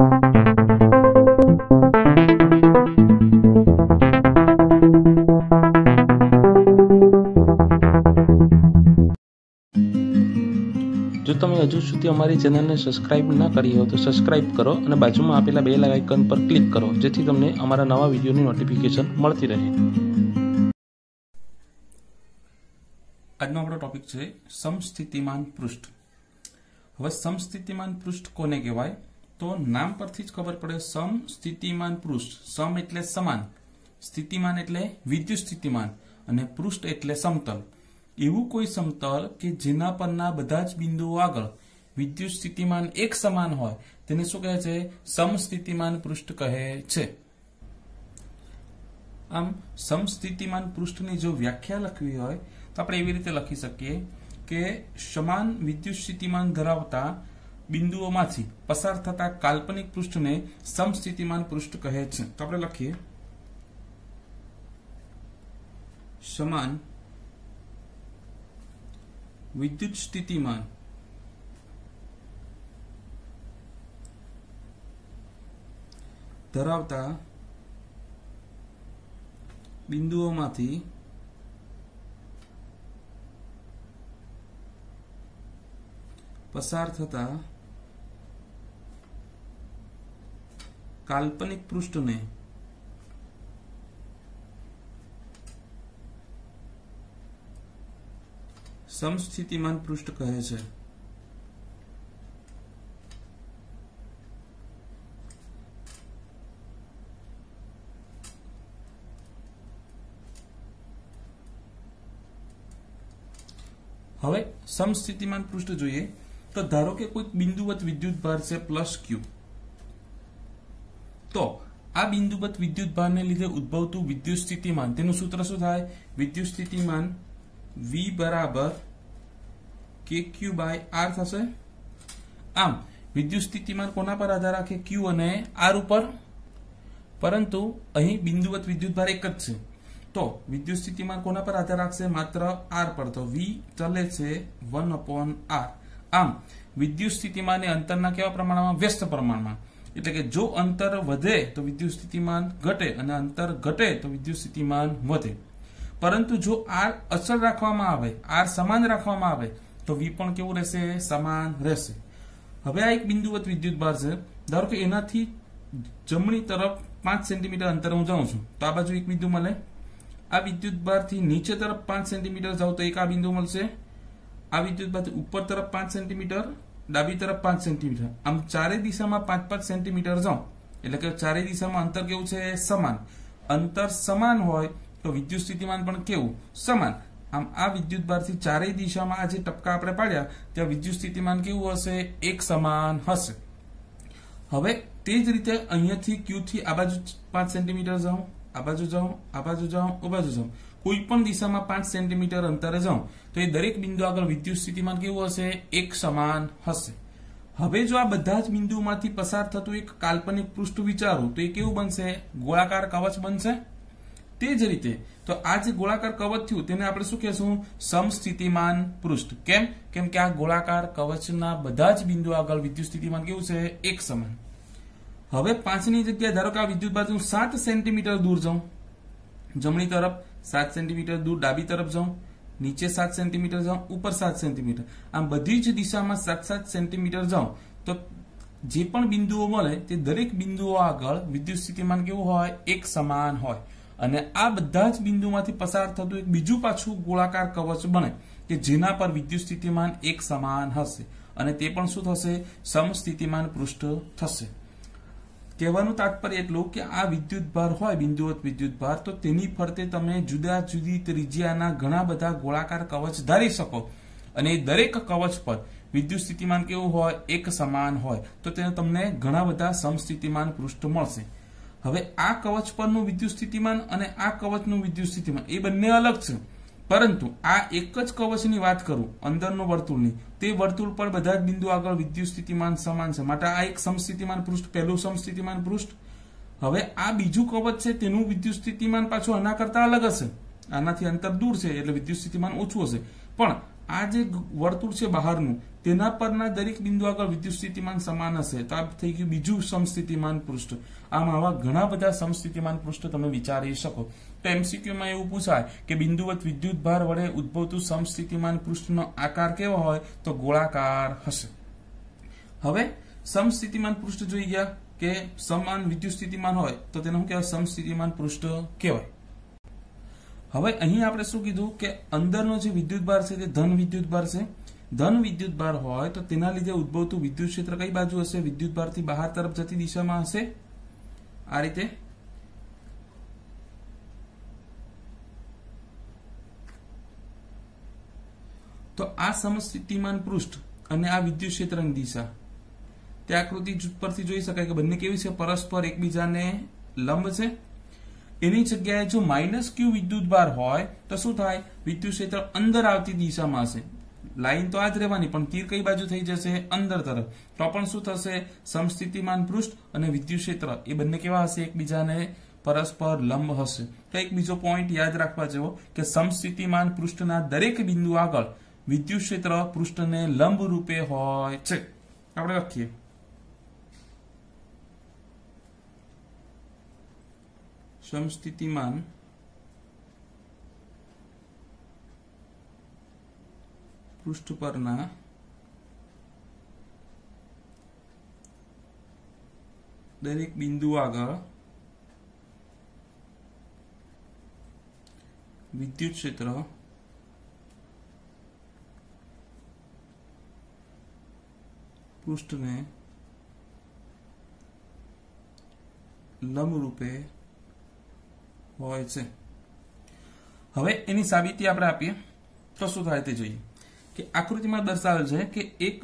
જો તમે હજુ સુધી અમારી ચેનલને સબસ્ક્રાઇબ ન કરી હોય તો સબસ્ક્રાઇબ કરો અને બાજુમાં આપેલા બેલ આઇકન પર ક્લિક કરો જેથી તમને અમારા નવા વિડીયોની નોટિફિકેશન મળતી રહે। આજનો આપણો ટોપિક છે સમસ્થિતિમાન પૃષ્ઠ। હવે સમસ્થિતિમાન પૃષ્ઠ કોને કહેવાય તો નામ પરથી જ ખબર પડે। સમસ્થિતિમાન પૃષ્ઠ, સમ એટલે સમાન, સ્થિતિમાન એટલે વિદ્યુત સ્થિતિમાન અને પૃષ્ઠ એટલે સમતલ। એવું કોઈ સમતલ કે જેના પરના બધા જ બિંદુઓ આગળ વિદ્યુત સ્થિતિમાન એક સમાન હોય તેને શું કહે છે? સમસ્થિતિમાન પૃષ્ઠ કહે છે। આમ સમસ્થિતિમાન પૃષ્ઠની જો વ્યાખ્યા લખવી હોય તો આપણે એવી રીતે લખી શકીએ કે સમાન વિદ્યુત સ્થિતિમાન ધરાવતા બિંદુઓમાંથી પસાર થતા કાલ્પનિક પૃષ્ઠને સમસ્થિતિમાન પૃષ્ઠ કહે છે। તો આપણે લખીએ સમાન विद्युत स्थितिमान धरावता बिंदुओमांथी पसार थता काल्पनिक पृष्ठ ने समस्थितिमान पृष्ठ कहे छे। હવે સમસ્થિતિમાન પૃષ્ઠ જોઈએ તો ધારો કે કોઈ બિંદુવત વિદ્યુત ભાર છે +q, તો આ બિંદુવત વિદ્યુત ભારને લીધે ઉદ્ભવતું વિદ્યુત સ્થિતિમાન તેનું સૂત્ર શું થાય? વિદ્યુત સ્થિતિમાન V बराबर KQ/R થશે। આમ વિદ્યુત સ્થિતિમાન કોના પર આધાર રાખે? Q અને R ઉપર, પરંતુ અહીં બિંદુવત વિદ્યુત ભાર એક જ છે તો વિદ્યુત સ્થિતિમાન કોના પર આધાર રાખશે? માત્ર R પર। તો V ચલે છે 1/R। આમ વિદ્યુત સ્થિતિમાન એ અંતરના કેવા પ્રમાણમાં? વ્યસ્ત પ્રમાણમાં। એટલે કે જો અંતર વધે તો વિદ્યુત સ્થિતિમાન ઘટે અને અંતર ઘટે તો વિદ્યુત સ્થિતિમાન વધે। પરંતુ જો R અચળ રાખવામાં આવે, R સમાન રાખવામાં આવે તો V પણ કેવું રહેશે? સમાન રહેશે। હવે આ એક બિંદુવત વિદ્યુત ભાર છે, ધારો કે એનાથી જમણી તરફ 5 સેન્ટીમીટર અંતર હું જાઉં છું તો આ બાજુ એક બિંદુ મળે। આ વિદ્યુત ભારથી નીચે તરફ 5 સેન્ટીમીટર જાઉં તો એક આ બિંદુ મળશે। આ વિદ્યુત ભારથી ઉપર તરફ 5 સેન્ટીમીટર, ડાબી તરફ 5 સેન્ટીમીટર, આમ ચારે દિશામાં 5-5 સેન્ટીમીટર જાઉં એટલે કે ચારે દિશામાં અંતર કેવું છે? સમાન। અંતર સમાન હોય તો વિદ્યુત સ્થિતિમાન પણ કેવું? સમાન। આમ આ વિદ્યુત ભારથી ચારેય દિશામાં આ જે ટપકા આપણે પાડ્યા ત્યાં વિદ્યુત સ્થિતિમાન કેવું હશે? એક સમાન હશે। હવે તે જ રીતે અહીંયાથી Q થી આ બાજુ 5 સેન્ટીમીટર જાઉં, આ બાજુ જાઉં, આ બાજુ જાઉં, આ બાજુ જાઉં, કોઈ પણ દિશામાં 5 સેન્ટીમીટર અંતરે જાઉં તો એ દરેક બિંદુ આગળ વિદ્યુત સ્થિતિમાન કેવું હશે? એક સમાન હશે। હવે જો આ બધા જ બિંદુઓમાંથી પસાર થતું એક કાલ્પનિક પૃષ્ઠ વિચારો તો એ કેવું બનશે? ગોળાકાર કવચ બનશે। તે જ રીતે તો આ જે ગોળાકાર કવચ થયું તેને આપણે શું કહેશું? સમસ્થિતિમાન પૃષ્ઠ। કેમ? કેમ કે આ ગોળાકાર કવચના બધા જ બિંદુ આગળ વિદ્યુત સ્થિતિમાન કેવું છે? એક સમાન। હવે 5 ની જગ્યાએ ધારો કે આ વિદ્યુત બાજુ 7 સેન્ટીમીટર દૂર જાઉં, જમણી તરફ 7 સેન્ટીમીટર દૂર, ડાબી તરફ જાઉં, નીચે 7 સેન્ટીમીટર જાઉં, ઉપર 7 સેન્ટીમીટર, આમ બધી જ દિશામાં 7-7 સેન્ટીમીટર જાઉં તો જે પણ બિંદુઓ મળે તે દરેક બિંદુઓ આગળ વિદ્યુત સ્થિતિમાન કેવું હોય? એક સમાન હોય। અને આ બધા જ બિંદુમાંથી પસાર થતું એક બીજું પાછું ગોળાકાર કવચ બને કે જેના પર વિદ્યુત સ્થિતિમાન એક સમાન હશે અને તે પણ શું થશે? સમસ્થિતિમાન પૃષ્ઠ થશે। કહેવાનું તાત્પર્ય એટલું કે આ વિદ્યુત ભાર હોય, બિંદુવત વિદ્યુત ભાર, તો તેની ફરતે તમે જુદા જુદી ત્રિજ્યાના ઘણા બધા ગોળાકાર કવચ ધારી શકો અને દરેક કવચ પર વિદ્યુત સ્થિતિમાન કેવું હોય? એક સમાન હોય તો તેને તમને ઘણા બધા સમસ્થિતિમાન પૃષ્ઠ મળશે। હવે આ કવચ પરનું વિદ્યુત સ્થિતિમાન અને આ કવચનું વિદ્યુત સ્થિતિમાન એ બંને અલગ છે, પરંતુ આ એક જ કવચની વાત કરું અંદરનો વર્તુળની, તે વર્તુળ પર બધા જ બિંદુ આગળ વિદ્યુત સ્થિતિમાન સમાન છે, માટે આ એક સમસ્થિતિમાન પૃષ્ઠ, પહેલું સમસ્થિતિમાન પૃષ્ઠ। હવે આ બીજું કવચ છે તેનું વિદ્યુત સ્થિતિમાન પાછું આના કરતા અલગ હશે, આનાથી અંતર દૂર છે એટલે વિદ્યુત સ્થિતિમાન ઓછું હશે, પણ આ જે વર્તુળ છે બહારનું તેના પરના દરેક બિંદુ આગળ વિદ્યુત સ્થિતિમાન સમાન હશે તો આ થઈ ગયું બીજું સમસ્થિતિમાન પૃષ્ઠ. આમ આવા ઘણા બધા સમસ્થિતિમાન પૃષ્ઠ તમે વિચારી શકો. તો એમસીક્યુ માં એવું પૂછાય કે બિંદુવત વિદ્યુત ભાર વડે ઉદ્ભવતું સમસ્થિતિમાન પૃષ્ઠનો આકાર કેવો હોય તો ગોળાકાર હશે. હવે સમસ્થિતિમાન પૃષ્ઠ જોઈ ગયા કે સમાન વિદ્યુત સ્થિતિમાન હોય તો તેને શું કહેવાય સમસ્થિતિમાન પૃષ્ઠ કહેવાય. હવે અહીં આપણે શું કીધું કે અંદરનો જે વિદ્યુત ભાર છે તે ધન વિદ્યુત ભાર છે. ધન વિદ્યુત ભાર હોય તો તેના લીધે ઉદ્ભવતું વિદ્યુત ક્ષેત્ર કઈ બાજુ હશે વિદ્યુત ભારથી બહાર તરફ જતી દિશામાં હશે આ રીતે. તો આ સમસ્થિતિમાન પૃષ્ઠ અને આ વિદ્યુત ક્ષેત્રની દિશા તે આકૃતિ પરથી જોઈ શકાય કે બંને કેવી છે પરસ્પર એકબીજાને લંબ છે. એની જગ્યાએ જો -q વિદ્યુત ભાર હોય તો શું થાય વિદ્યુત ક્ષેત્ર અંદર આવતી દિશામાં હશે. લાઈન તો આ જ રહેવાની પણ તીર કઈ બાજુ થઈ જશે અંદર તરફ. તો પણ શું થશે સમસ્થિતિમાન પૃષ્ઠ અને વિદ્યુત ક્ષેત્ર એ બંને કેવા હશે એકબીજાને પરસ્પર લંબ હશે. તો એક બીજો પોઈન્ટ યાદ રાખવા જેવો કે સમસ્થિતિમાન પૃષ્ઠના દરેક બિંદુ આગળ વિદ્યુત ક્ષેત્ર પૃષ્ઠને લંબ રૂપે હોય છે. આપણે લખીએ સમસ્થિતિમાન પૃષ્ઠ પરના દરેક બિંદુ આગળ વિદ્યુત ક્ષેત્ર પૃષ્ઠને લંબ રૂપે હોય છે. હવે એની સાબિતી આપણે આપીએ તો શું થાય તે જોઈએ કે આકૃતિમાં દર્શાવેલ છે કે એક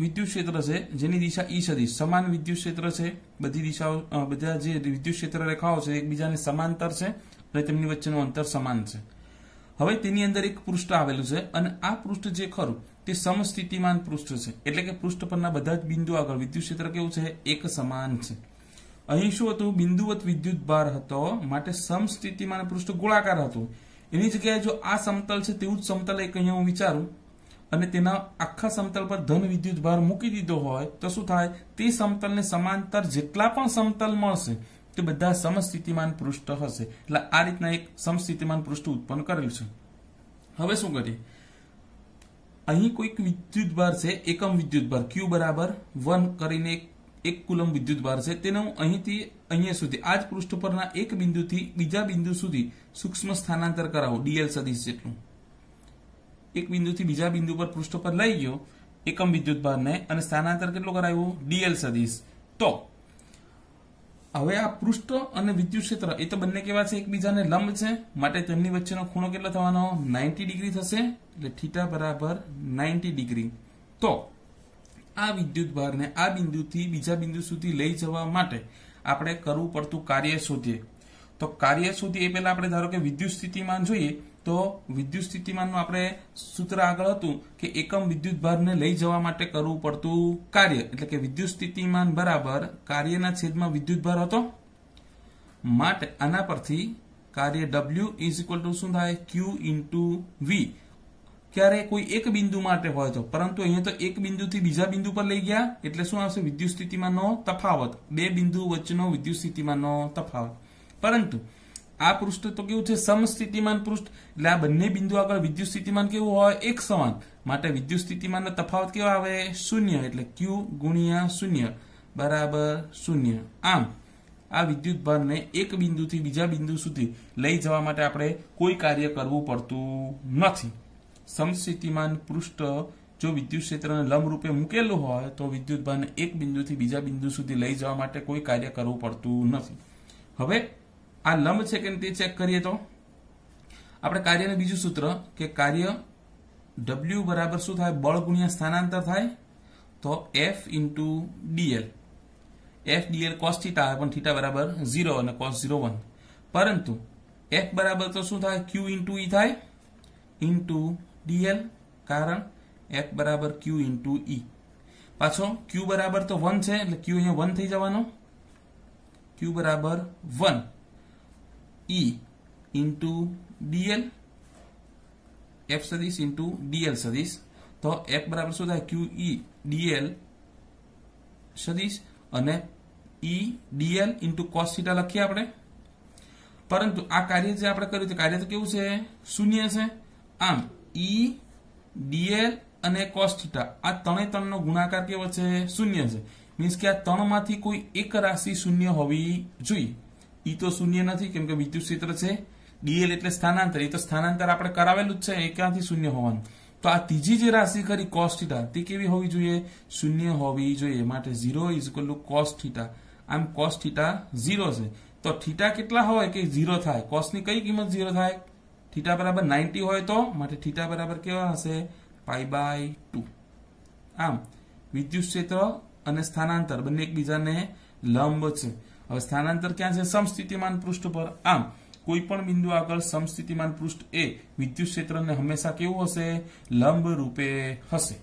વિદ્યુત ક્ષેત્ર છે જેની દિશા ઈ સદિશ સમાન વિદ્યુત ક્ષેત્ર છે. બધી દિશાઓ બધા જે વિદ્યુત ક્ષેત્ર રેખાઓ છે એકબીજાને સમાંતર છે અને તેમની વચ્ચેનું અંતર સમાન છે. હવે તેની અંદર એક પૃષ્ઠ આવેલું છે અને આ પૃષ્ઠ જે ખરું તે સમસ્થિતિમાન પૃષ્ઠ છે. એટલે કે પૃષ્ઠ પરના બધા જ બિંદુ આગળ વિદ્યુત ક્ષેત્ર કેવું છે એક સમાન છે. અહીં શું હતું બિંદુવત વિદ્યુત ભાર હતો માટે સમસ્થિતિમાન પૃષ્ઠ ગોળાકાર હતું. એની જગ્યાએ જો આ સમતલ છે તેવું જ સમતલ એક અહીંયા હું વિચારું અને તેના આખા સમતલ પર ધન વિદ્યુત ભાર મૂકી દીધો હોય તો શું થાય તે સમતલને સમાંતર જેટલા પણ સમતલ મળશે તે બધા સમસ્થિતિમાન પૃષ્ઠ હશે. એટલે આ રીતના એક સમસ્થિતિમાન પૃષ્ઠ ઉત્પન્ન કરેલું છે. હવે શું કરીએ અહીં કોઈક વિદ્યુત ભાર છે એકમ વિદ્યુત ભાર Q બરાબર 1 કરીને એક કુલમ વિદ્યુત ભાર છે તેને હું અહીંથી અહીંયા સુધી આ જ પૃષ્ઠ પરના એક બિંદુથી બીજા બિંદુ સુધી સૂક્ષ્મ સ્થાનાંતર કરાવો dl સદિશ જેટલું. એક બિંદુથી બીજા બિંદુ પર પૃષ્ઠ પર લઈ ગયો એકમ વિદ્યુત ભારને અને સ્થાનાંતર કેટલું કરાવ્યું dl સદિશ. તો હવે આ પૃષ્ઠ અને વિદ્યુત ક્ષેત્ર એ તો બંને કેવા છે એકબીજાને લંબ છે માટે તેમની વચ્ચેનો ખૂણો કેટલો થવાનો 90 ડિગ્રી થશે. એટલે θ બરાબર 90 ડિગ્રી. તો આ વિદ્યુત ભારને આ બિંદુથી બીજા બિંદુ સુધી લઈ જવા માટે આપણે કરવું પડતું કાર્ય શોધીએ. તો કાર્ય શોધીએ એ પહેલા આપણે ધારો કે વિદ્યુત સ્થિતિમાન જોઈએ તો વિદ્યુત સ્થિતિમાનનું આપણે સૂત્ર આગળ હતું કે એકમ વિદ્યુત ભારને લઈ જવા માટે કરવું પડતું કાર્ય એટલે કે વિદ્યુત સ્થિતિમાન બરાબર કાર્યના છેદમાં વિદ્યુત ભાર હતો માટે આના પરથી કાર્ય W = શું થાય Q * V. ક્યારે કોઈ એક બિંદુ માટે હોય તો પરંતુ અહીંયા તો એક બિંદુથી બીજા બિંદુ પર લઈ ગયા એટલે શું આવશે વિદ્યુત સ્થિતિમાનનો તફાવત બે બિંદુ વચ્ચેનો વિદ્યુત સ્થિતિમાનનો તફાવત. પરંતુ આ પૃષ્ઠ તો કેવું છે સમસ્થિતિમાન પૃષ્ઠ એટલે આ બંને બિંદુ આગળ વિદ્યુત સ્થિતિમાન કેવું હોય એક સમાન માટે વિદ્યુત સ્થિતિમાનનો તફાવત કેવો આવે 0 એટલે Q * 0 બરાબર 0. આમ આ વિદ્યુત ભારને એક બિંદુથી બીજા બિંદુ સુધી લઈ જવા માટે આપણે કોઈ કાર્ય કરવું પડતું નથી. સમસ્થિતિમાન પૃષ્ઠ જો વિદ્યુત ક્ષેત્રને લંબ રૂપે મૂકેલું હોય તો વિદ્યુત ભારને એક બિંદુથી બીજા બિંદુ સુધી લઈ જવા માટે કોઈ કાર્ય કરવું પડતું નથી. હવે આ લંબ છે કે તે ચેક કરીએ તો આપણે કાર્યનું બીજું સૂત્ર કે કાર્ય W બરાબર શું થાય બળ ગુણ્યા સ્થાનાંતર થાય તો F * dl. F dl cos θ આવે પણ θ બરાબર 0 અને cos 0 1. પરંતુ F બરાબર તો શું થાય Q * E થાય dl કારણ F બરાબર Q * E. પાછો Q બરાબર તો 1 છે એટલે Q અહીંયા 1 થઈ જવાનો. Q બરાબર 1 E * dl. एफ सदिश इंटू डीएल सदिश। तो एफ बराबर शू थाय क्यू ई डीएल सदिश अने ई डीएल इंटू कॉस थीटा लखीए आपणे। परंतु आ कार्य जे आपणे कर्युं ते कार्य तो केवुं छे शून्य छे। आम ई डीएल अने कॉस थीटा आ त्रणेय त्रणनो गुणाकार केवो छे शून्य छे। मीन्स के आ त्रणमांथी कोई एक राशि शून्य होवी जोईए। ई तो शून्य नथी केम के विद्युत क्षेत्र छे। डीएल एटले स्थानांतर, ए तो स्थानांतर आपणे करावेलुं ज छे, ए क्यांथी शून्य होवानुं। तो आ तीजी जे राशि खरी कॉस थीटा ते केवी होवी जोईए शून्य होवी जोईए। माटे 0 = कॉस थीटा। आम कॉस थीटा 0 छे तो थीटा केटला होय के 0 थाय। कॉस नी कई किंमत 0 थाय? थीटा बराबर 90 होय तो माटे थीटा बराबर केवा हशे π/2। आम विद्युत क्षेत्र अने स्थानांतर बंने एकबीजाने लंब छे। हवे स्थानांतर क्या छे समस्थितिमान पृष्ठ पर। आम कोईपण बिंदु आगळ समस्थितिमान पृष्ठ ए विद्युत क्षेत्रने हमेशा केवुं हशे लंब रूपे हशे।